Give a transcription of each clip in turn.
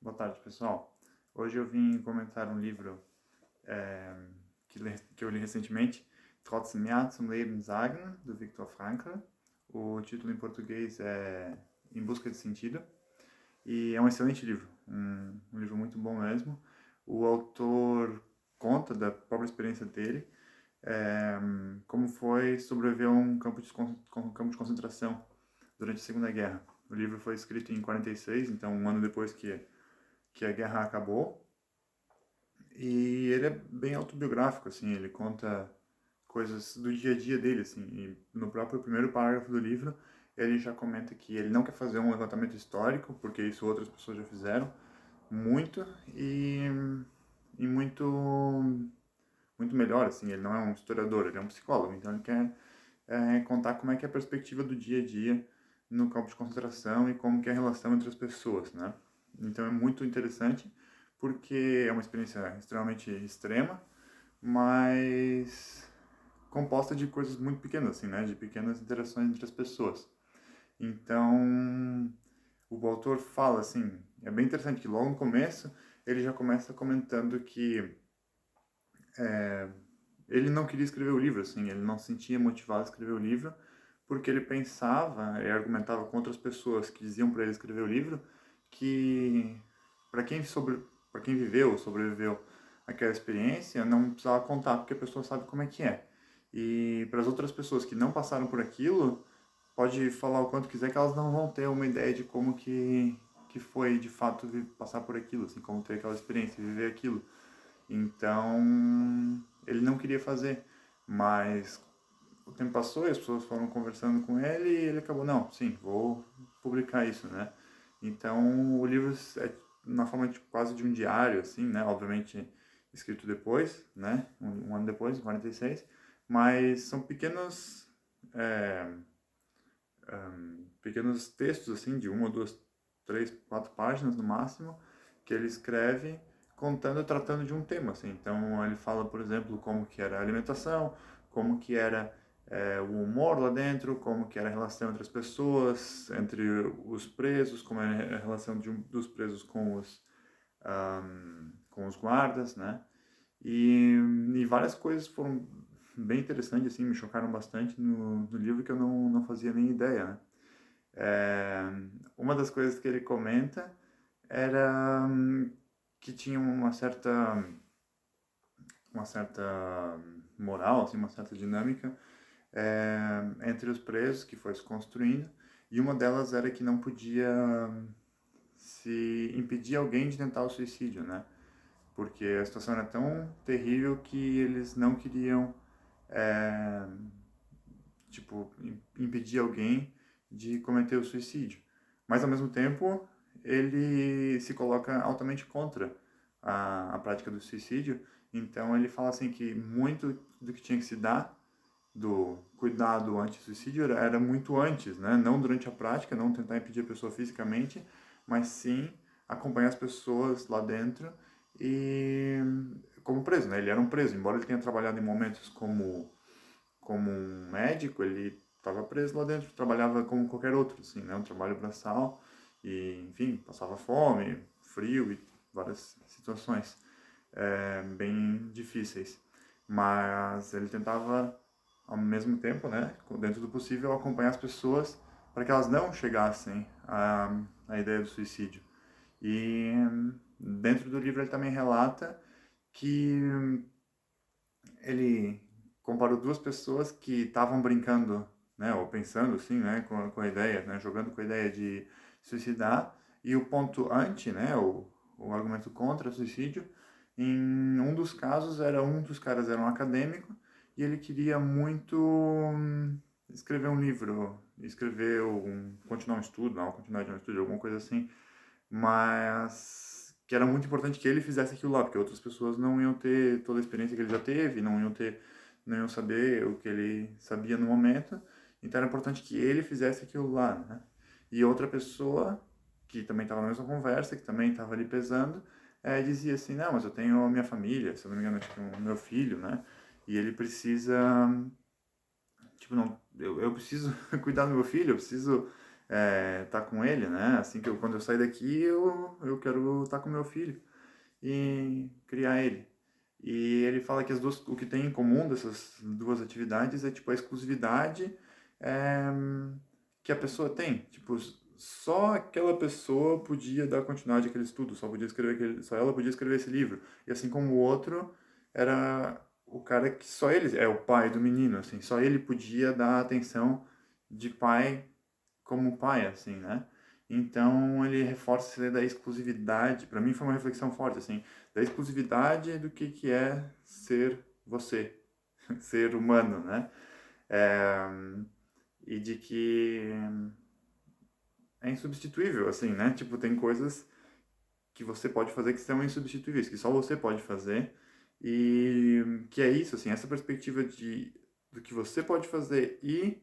Boa tarde, pessoal. Hoje eu vim comentar um livro que eu li recentemente, Trotz Mehr zum Leben sagen, do Viktor Frankl. O título em português é Em Busca de Sentido, e é um excelente livro, um livro muito bom mesmo. O autor conta da própria experiência dele, é, como foi sobreviver a um campo de concentração durante a Segunda Guerra. O livro foi escrito em 46, então um ano depois que a guerra acabou. E ele é bem autobiográfico, assim, ele conta coisas do dia a dia dele, assim, e no próprio primeiro parágrafo do livro ele já comenta que ele não quer fazer um levantamento histórico, porque isso outras pessoas já fizeram muito e muito melhor, assim, ele não é um historiador, ele é um psicólogo, então ele quer contar como é que é a perspectiva do dia a dia no campo de concentração e como que é a relação entre as pessoas, né? Então é muito interessante porque é uma experiência extremamente extrema, mas composta de coisas muito pequenas, assim, né? De pequenas interações entre as pessoas. Então, o autor fala, assim, é bem interessante que logo no começo ele já começa comentando que ele não queria escrever o livro, assim, ele não se sentia motivado a escrever o livro, porque ele pensava e argumentava com outras pessoas que diziam para ele escrever o livro que para quem para quem viveu ou sobreviveu aquela experiência, não precisava contar porque a pessoa sabe como é que é. E para as outras pessoas que não passaram por aquilo, pode falar o quanto quiser que elas não vão ter uma ideia de como que foi de fato passar por aquilo, assim, como ter aquela experiência, viver aquilo. Então, ele não queria fazer, mas o tempo passou e as pessoas foram conversando com ele e ele acabou, não, sim, vou publicar isso, né? Então, o livro é na forma de, quase de um diário, assim, né? Obviamente escrito depois, né? Um ano depois, em 46, mas são é, pequenos textos, assim, de uma, duas, três, quatro páginas no máximo, que ele escreve contando, tratando de um tema, assim. Então, ele fala, por exemplo, como que era a alimentação, como que era o humor lá dentro, como que era a relação entre as pessoas, entre os presos, como era a relação dos presos com os guardas, né? E várias coisas foram bem interessantes, assim, me chocaram bastante no livro que eu não fazia nem ideia, né? É, uma das coisas que ele comenta era que tinha uma certa moral, assim, uma certa dinâmica entre os presos que foi se construindo, e uma delas era que não podia se impedir alguém de tentar o suicídio, né? Porque a situação era tão terrível que eles não queriam é, tipo, impedir alguém de cometer o suicídio. Mas, ao mesmo tempo, ele se coloca altamente contra a prática do suicídio. Então, ele fala assim que muito do que tinha que se dar do cuidado anti-suicídio era muito antes, né? Não durante a prática, não tentar impedir a pessoa fisicamente, mas sim acompanhar as pessoas lá dentro e como preso, né? Ele era um preso, embora ele tenha trabalhado em momentos como um médico, ele estava preso lá dentro, trabalhava como qualquer outro, assim, né? Um trabalho braçal e, enfim, passava fome, frio e várias situações bem difíceis. Mas ele tentava, ao mesmo tempo, né, dentro do possível, acompanhar as pessoas para que elas não chegassem à ideia do suicídio. E dentro do livro ele também relata que ele comparou duas pessoas que estavam brincando, né, ou pensando assim, né, com a ideia, né, jogando com a ideia de suicidar, e o ponto anti, né, o argumento contra o suicídio, em um dos casos era um dos caras era um acadêmico e ele queria muito escrever um livro, continuar um estudo, não, continuar de um estudo, alguma coisa assim, mas que era muito importante que ele fizesse aquilo lá, porque outras pessoas não iam ter toda a experiência que ele já teve, não iam saber o que ele sabia no momento, então era importante que ele fizesse aquilo lá, né? E outra pessoa que também estava na mesma conversa, que também estava ali pesando, dizia assim, não, mas eu tenho a minha família, se eu não me engano, tipo, o meu filho, né? E ele precisa, tipo, não, eu preciso cuidar do meu filho, eu preciso tá com ele, né? Assim que quando eu sair daqui, eu quero estar com meu filho e criar ele. E ele fala que o que tem em comum dessas duas atividades é tipo a exclusividade é, que a pessoa tem. Tipo, só aquela pessoa podia dar continuidade àquele estudo, só ela podia escrever esse livro. E assim como o outro era o cara que só ele é o pai do menino, assim, só ele podia dar atenção de pai como pai, assim, né? Então ele reforça essa ideia da exclusividade. Para mim foi uma reflexão forte, assim, da exclusividade do que é ser você, ser humano, né? É, e de que é insubstituível, assim, né? Tipo, tem coisas que você pode fazer que são insubstituíveis, que só você pode fazer. E que é isso, assim, essa perspectiva do que você pode fazer e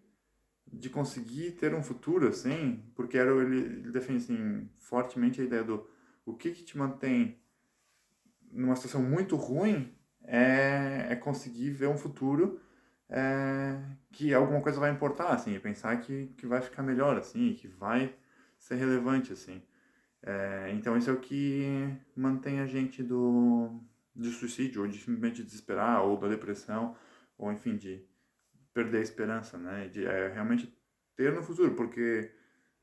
de conseguir ter um futuro, assim, porque ele defende, assim, fortemente a ideia do o que te mantém numa situação muito ruim é conseguir ver um futuro que alguma coisa vai importar, assim, e pensar que vai ficar melhor, assim, que vai ser relevante, assim. Então isso é o que mantém a gente do suicídio, ou de simplesmente desesperar, ou da depressão, ou enfim, de perder a esperança, né? De realmente ter no futuro, porque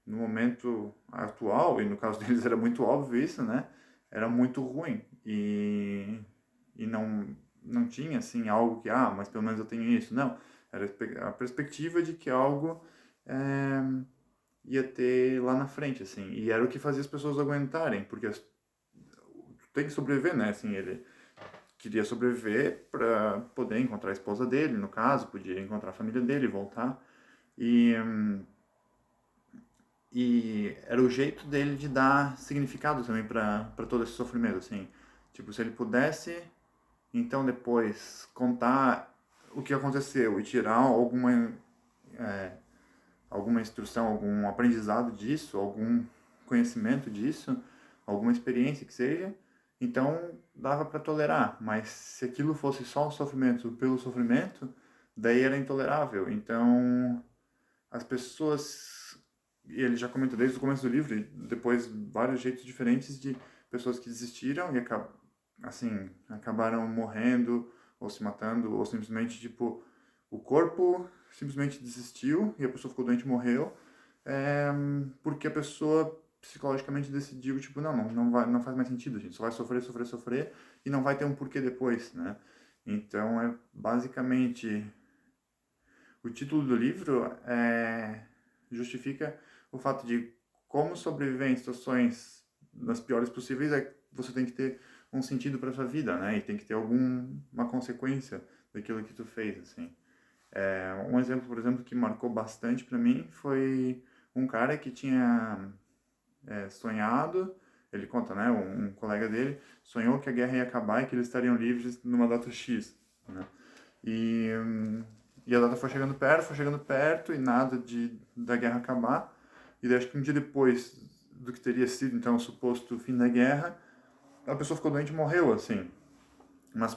no momento atual, e no caso deles era muito óbvio isso, né? Era muito ruim e não tinha assim algo que, mas pelo menos eu tenho isso. Não, era a perspectiva de que algo é, ia ter lá na frente, assim. E era o que fazia as pessoas aguentarem, porque tem que sobreviver, né? Assim, ele queria sobreviver para poder encontrar a esposa dele, no caso, podia encontrar a família dele, voltar. E, e era o jeito dele de dar significado também para todo esse sofrimento, assim. Tipo, se ele pudesse, então depois contar o que aconteceu e tirar alguma instrução, algum aprendizado disso, algum conhecimento disso, alguma experiência que seja, então dava para tolerar. Mas se aquilo fosse só o sofrimento pelo sofrimento, daí era intolerável. Então as pessoas, e ele já comentou desde o começo do livro, e depois vários jeitos diferentes de pessoas que desistiram e assim, acabaram morrendo ou se matando ou simplesmente tipo o corpo simplesmente desistiu e a pessoa ficou doente e morreu, porque a pessoa psicologicamente decidiu tipo não faz mais sentido, a gente só vai sofrer, sofrer, sofrer e não vai ter um porquê depois, né? Então é basicamente o título do livro justifica o fato de como sobreviver em situações das piores possíveis é que você tem que ter um sentido para sua vida, né? E tem que ter alguma consequência daquilo que tu fez, assim. Um exemplo, por exemplo, que marcou bastante para mim foi um cara que tinha sonhado, ele conta, né? Um colega dele sonhou que a guerra ia acabar e que eles estariam livres numa data X, né? E, e a data foi chegando perto e nada da guerra acabar. E daí, acho que um dia depois do que teria sido, então, o suposto fim da guerra, a pessoa ficou doente e morreu, assim. Mas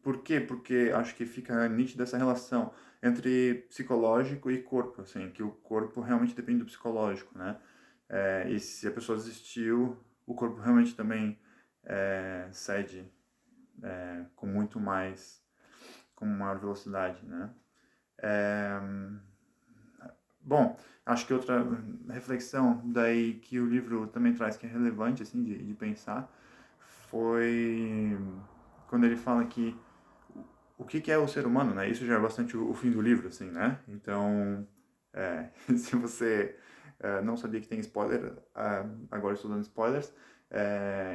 por quê? Porque acho que fica nítida essa relação entre psicológico e corpo, assim, que o corpo realmente depende do psicológico, né? E se a pessoa desistiu, o corpo realmente também cede com muito mais, com maior velocidade, né? É, Bom, acho que outra reflexão daí que o livro também traz que é relevante assim de pensar foi quando ele fala que o que é o ser humano, né? Isso já é bastante o fim do livro, assim, né? Então, se você não sabia que tem spoiler, agora estou dando spoilers.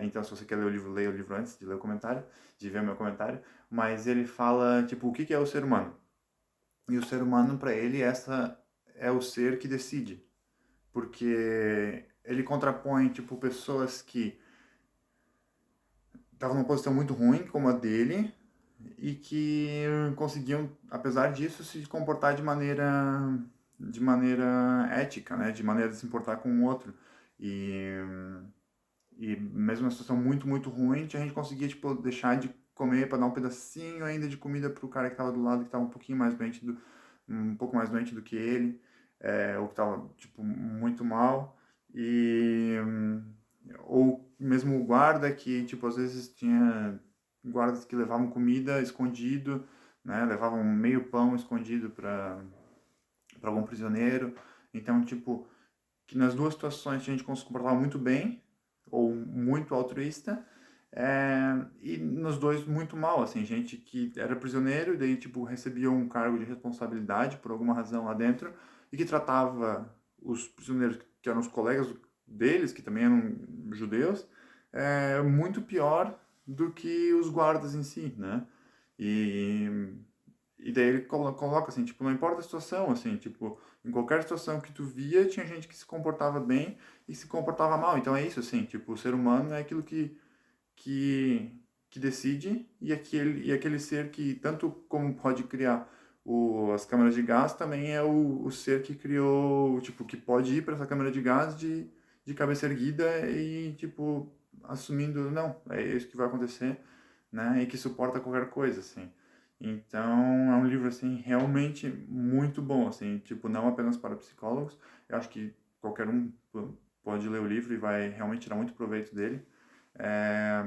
Então, se você quer ler o livro, leia o livro antes de ler o comentário, de ver o meu comentário. Mas ele fala, tipo, o que é o ser humano? E o ser humano, para ele, essa é o ser que decide. Porque ele contrapõe, tipo, pessoas que estavam numa posição muito ruim, como a dele, e que conseguiam, apesar disso, se comportar de maneira ética, né? De maneira de se importar com o outro. E, e mesmo uma situação muito, muito ruim, a gente conseguia, tipo, deixar de comer para dar um pedacinho ainda de comida pro cara que estava do lado, que estava um pouco mais doente do que ele. ou que estava, tipo, muito mal, e, ou mesmo o guarda que, tipo, às vezes tinha guardas que levavam comida escondido, né, levavam meio pão escondido para algum prisioneiro, então, tipo, que nas duas situações a gente se comportava muito bem, ou muito altruísta, e nos dois muito mal, assim, gente que era prisioneiro e daí, tipo, recebia um cargo de responsabilidade por alguma razão lá dentro e que tratava os prisioneiros que eram os colegas deles, que também eram judeus, muito pior do que os guardas em si, né? E, e daí ele coloca assim, tipo, não importa a situação, assim, tipo, em qualquer situação que tu via, tinha gente que se comportava bem e se comportava mal. Então é isso, assim, tipo, o ser humano é aquilo que, que decide e aquele ser que, tanto como pode criar as câmaras de gás, também é o ser que criou, tipo, que pode ir para essa câmara de gás de cabeça erguida e, tipo, assumindo, não, é isso que vai acontecer, né, e que suporta qualquer coisa, assim. Então, é um livro, assim, realmente muito bom, assim, tipo, não apenas para psicólogos, eu acho que qualquer um pode ler o livro e vai realmente tirar muito proveito dele. É,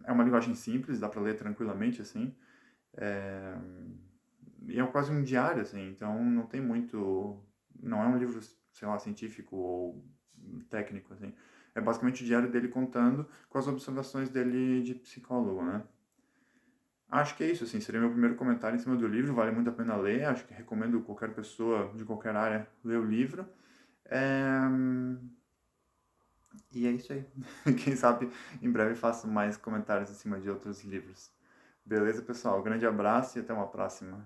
é uma linguagem simples, dá para ler tranquilamente, assim. É, e é quase um diário, assim, então não tem muito... Não é um livro, sei lá, científico ou técnico, assim. É basicamente o diário dele contando com as observações dele de psicólogo, né? Acho que é isso, assim, seria meu primeiro comentário em cima do livro, vale muito a pena ler, acho que recomendo qualquer pessoa de qualquer área ler o livro. É, e é isso aí. Quem sabe em breve faço mais comentários em cima de outros livros. Beleza, pessoal? Grande abraço e até uma próxima.